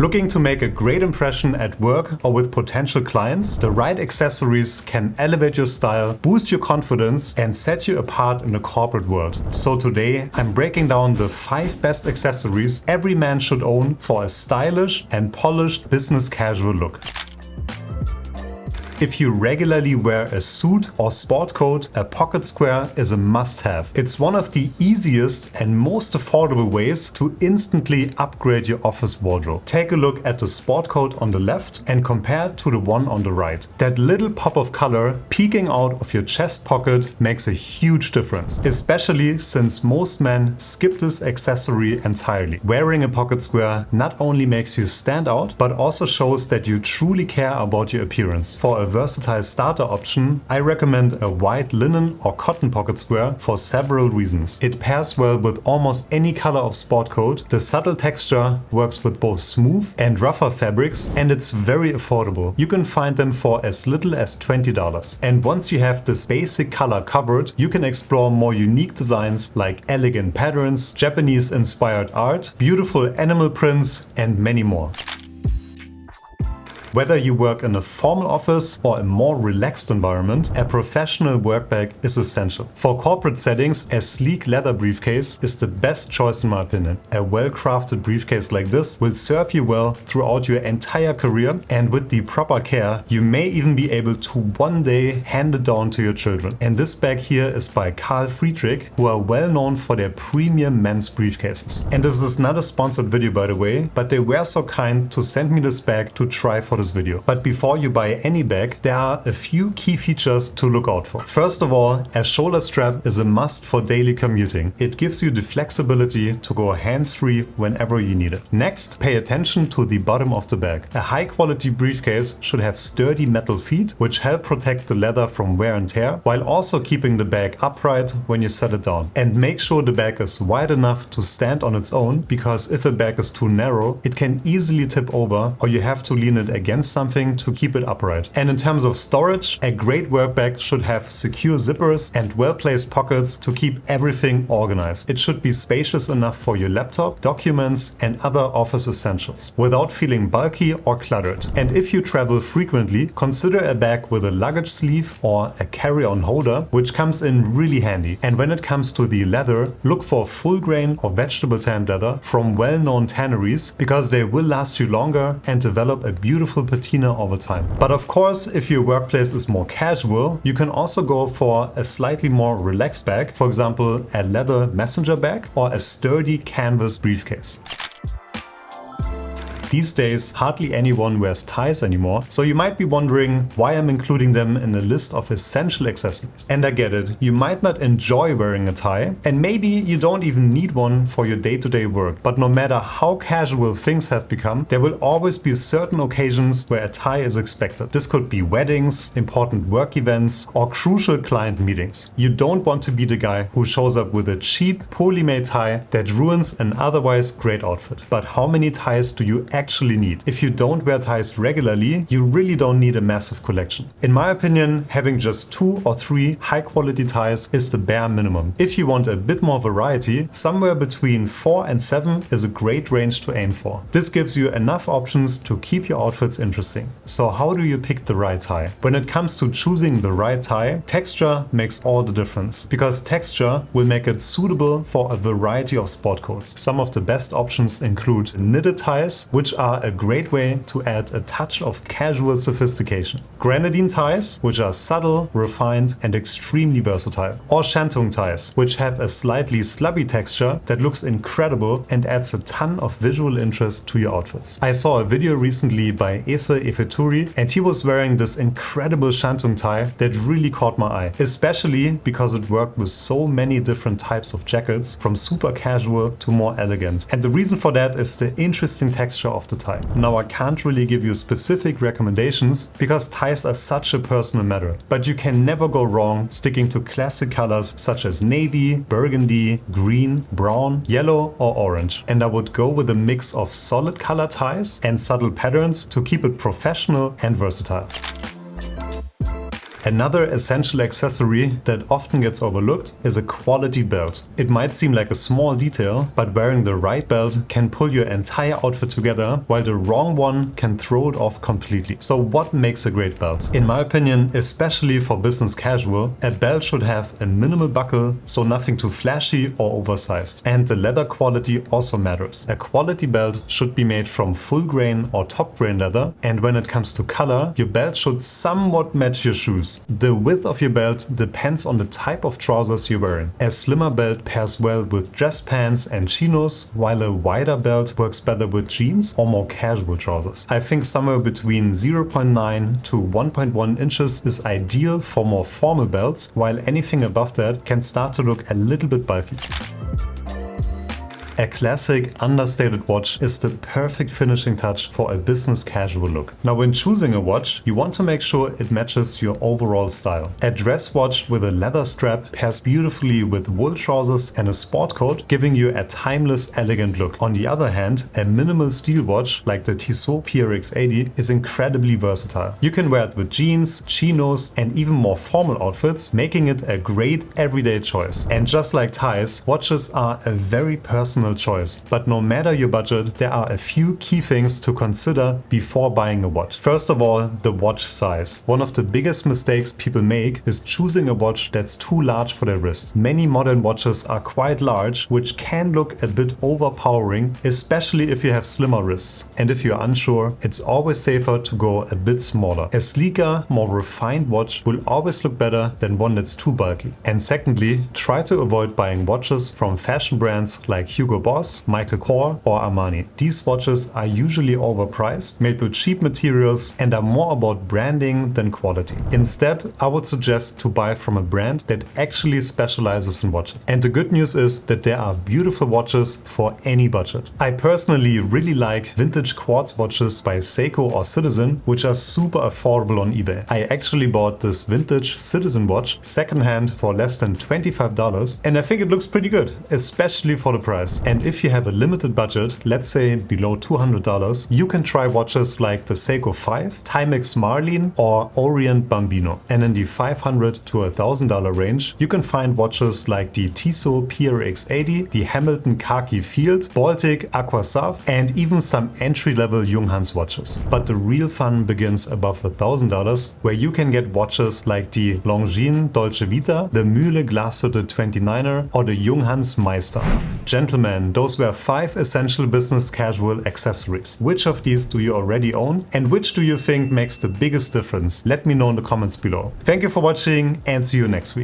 Looking to make a great impression at work or with potential clients? The right accessories can elevate your style, boost your confidence, and set you apart in the corporate world. So today, I'm breaking down the 5 best accessories every man should own for a stylish and polished business casual look. If you regularly wear a suit or sport coat, a pocket square is a must-have. It's one of the easiest and most affordable ways to instantly upgrade your office wardrobe. Take a look at the sport coat on the left and compare it to the one on the right. That little pop of color peeking out of your chest pocket makes a huge difference, especially since most men skip this accessory entirely. Wearing a pocket square not only makes you stand out, but also shows that you truly care about your appearance. For a versatile starter option, I recommend a white linen or cotton pocket square for several reasons. It pairs well with almost any color of sport coat, the subtle texture works with both smooth and rougher fabrics, and it's very affordable. You can find them for as little as $20. And once you have this basic color covered, you can explore more unique designs like elegant patterns, Japanese-inspired art, beautiful animal prints, and many more. Whether you work in a formal office or a more relaxed environment, a professional work bag is essential. For corporate settings, a sleek leather briefcase is the best choice in my opinion. A well-crafted briefcase like this will serve you well throughout your entire career, and with the proper care, you may even be able to one day hand it down to your children. And this bag here is by Carl Friedrich, who are well known for their premium men's briefcases. And this is not a sponsored video, by the way, but they were so kind to send me this bag to try for this video. But before you buy any bag, there are a few key features to look out for. First of all, a shoulder strap is a must for daily commuting. It gives you the flexibility to go hands-free whenever you need it. Next, pay attention to the bottom of the bag. A high-quality briefcase should have sturdy metal feet, which help protect the leather from wear and tear, while also keeping the bag upright when you set it down. And make sure the bag is wide enough to stand on its own, because if a bag is too narrow, it can easily tip over, or you have to lean it against something to keep it upright. And in terms of storage, a great work bag should have secure zippers and well-placed pockets to keep everything organized. It should be spacious enough for your laptop, documents, and other office essentials, without feeling bulky or cluttered. And if you travel frequently, consider a bag with a luggage sleeve or a carry-on holder, which comes in really handy. And when it comes to the leather, look for full grain or vegetable tanned leather from well-known tanneries, because they will last you longer and develop a beautiful patina over time. But of course, if your workplace is more casual, you can also go for a slightly more relaxed bag, for example, a leather messenger bag or a sturdy canvas briefcase. These days, hardly anyone wears ties anymore, so you might be wondering why I'm including them in a list of essential accessories. And I get it, you might not enjoy wearing a tie, and maybe you don't even need one for your day-to-day work. But no matter how casual things have become, there will always be certain occasions where a tie is expected. This could be weddings, important work events, or crucial client meetings. You don't want to be the guy who shows up with a cheap, poorly made tie that ruins an otherwise great outfit. But how many ties do you actually need? If you don't wear ties regularly, you really don't need a massive collection. In my opinion, having just 2 or 3 high quality ties is the bare minimum. If you want a bit more variety, somewhere between 4 and 7 is a great range to aim for. This gives you enough options to keep your outfits interesting. So how do you pick the right tie? When it comes to choosing the right tie, texture makes all the difference, because texture will make it suitable for a variety of sport coats. Some of the best options include knitted ties, which are a great way to add a touch of casual sophistication. Grenadine ties, which are subtle, refined, and extremely versatile. Or shantung ties, which have a slightly slubby texture that looks incredible and adds a ton of visual interest to your outfits. I saw a video recently by Efe Efeturi, and he was wearing this incredible shantung tie that really caught my eye, especially because it worked with so many different types of jackets, from super casual to more elegant. And the reason for that is the interesting texture of the tie. Now, I can't really give you specific recommendations because ties are such a personal matter, but you can never go wrong sticking to classic colors such as navy, burgundy, green, brown, yellow, or orange. And I would go with a mix of solid color ties and subtle patterns to keep it professional and versatile. Another essential accessory that often gets overlooked is a quality belt. It might seem like a small detail, but wearing the right belt can pull your entire outfit together, while the wrong one can throw it off completely. So what makes a great belt? In my opinion, especially for business casual, a belt should have a minimal buckle, so nothing too flashy or oversized. And the leather quality also matters. A quality belt should be made from full grain or top grain leather, and when it comes to color, your belt should somewhat match your shoes. The width of your belt depends on the type of trousers you're wearing. A slimmer belt pairs well with dress pants and chinos, while a wider belt works better with jeans or more casual trousers. I think somewhere between 0.9 to 1.1 inches is ideal for more formal belts, while anything above that can start to look a little bit bulky. A classic understated watch is the perfect finishing touch for a business casual look. Now, when choosing a watch, you want to make sure it matches your overall style. A dress watch with a leather strap pairs beautifully with wool trousers and a sport coat, giving you a timeless, elegant look. On the other hand, a minimal steel watch like the Tissot PRX80 is incredibly versatile. You can wear it with jeans, chinos, and even more formal outfits, making it a great everyday choice. And just like ties, watches are a very personal choice, but no matter your budget, there are a few key things to consider before buying a watch. First of all, the watch size. One of the biggest mistakes people make is choosing a watch that's too large for their wrist. Many modern watches are quite large, which can look a bit overpowering, especially if you have slimmer wrists. And if you're unsure, it's always safer to go a bit smaller. A sleeker, more refined watch will always look better than one that's too bulky. And secondly, try to avoid buying watches from fashion brands like Hugo Boss, Michael Kors or Armani. These watches are usually overpriced, made with cheap materials, and are more about branding than quality. Instead, I would suggest to buy from a brand that actually specializes in watches. And the good news is that there are beautiful watches for any budget. I personally really like vintage quartz watches by Seiko or Citizen, which are super affordable on eBay. I actually bought this vintage Citizen watch secondhand for less than $25, and I think it looks pretty good, especially for the price. And if you have a limited budget, let's say below $200, you can try watches like the Seiko 5, Timex Marlin or Orient Bambino. And in the $500 to $1,000 range, you can find watches like the Tissot PRX80, the Hamilton Khaki Field, Baltic Aqua Sav, and even some entry-level Junghans watches. But the real fun begins above $1,000, where you can get watches like the Longines Dolce Vita, the Mühle Glashütte 29er or the Junghans Meister. Gentlemen, those were 5 essential business casual accessories. Which of these do you already own, and which do you think makes the biggest difference? Let me know in the comments below. Thank you for watching and see you next week.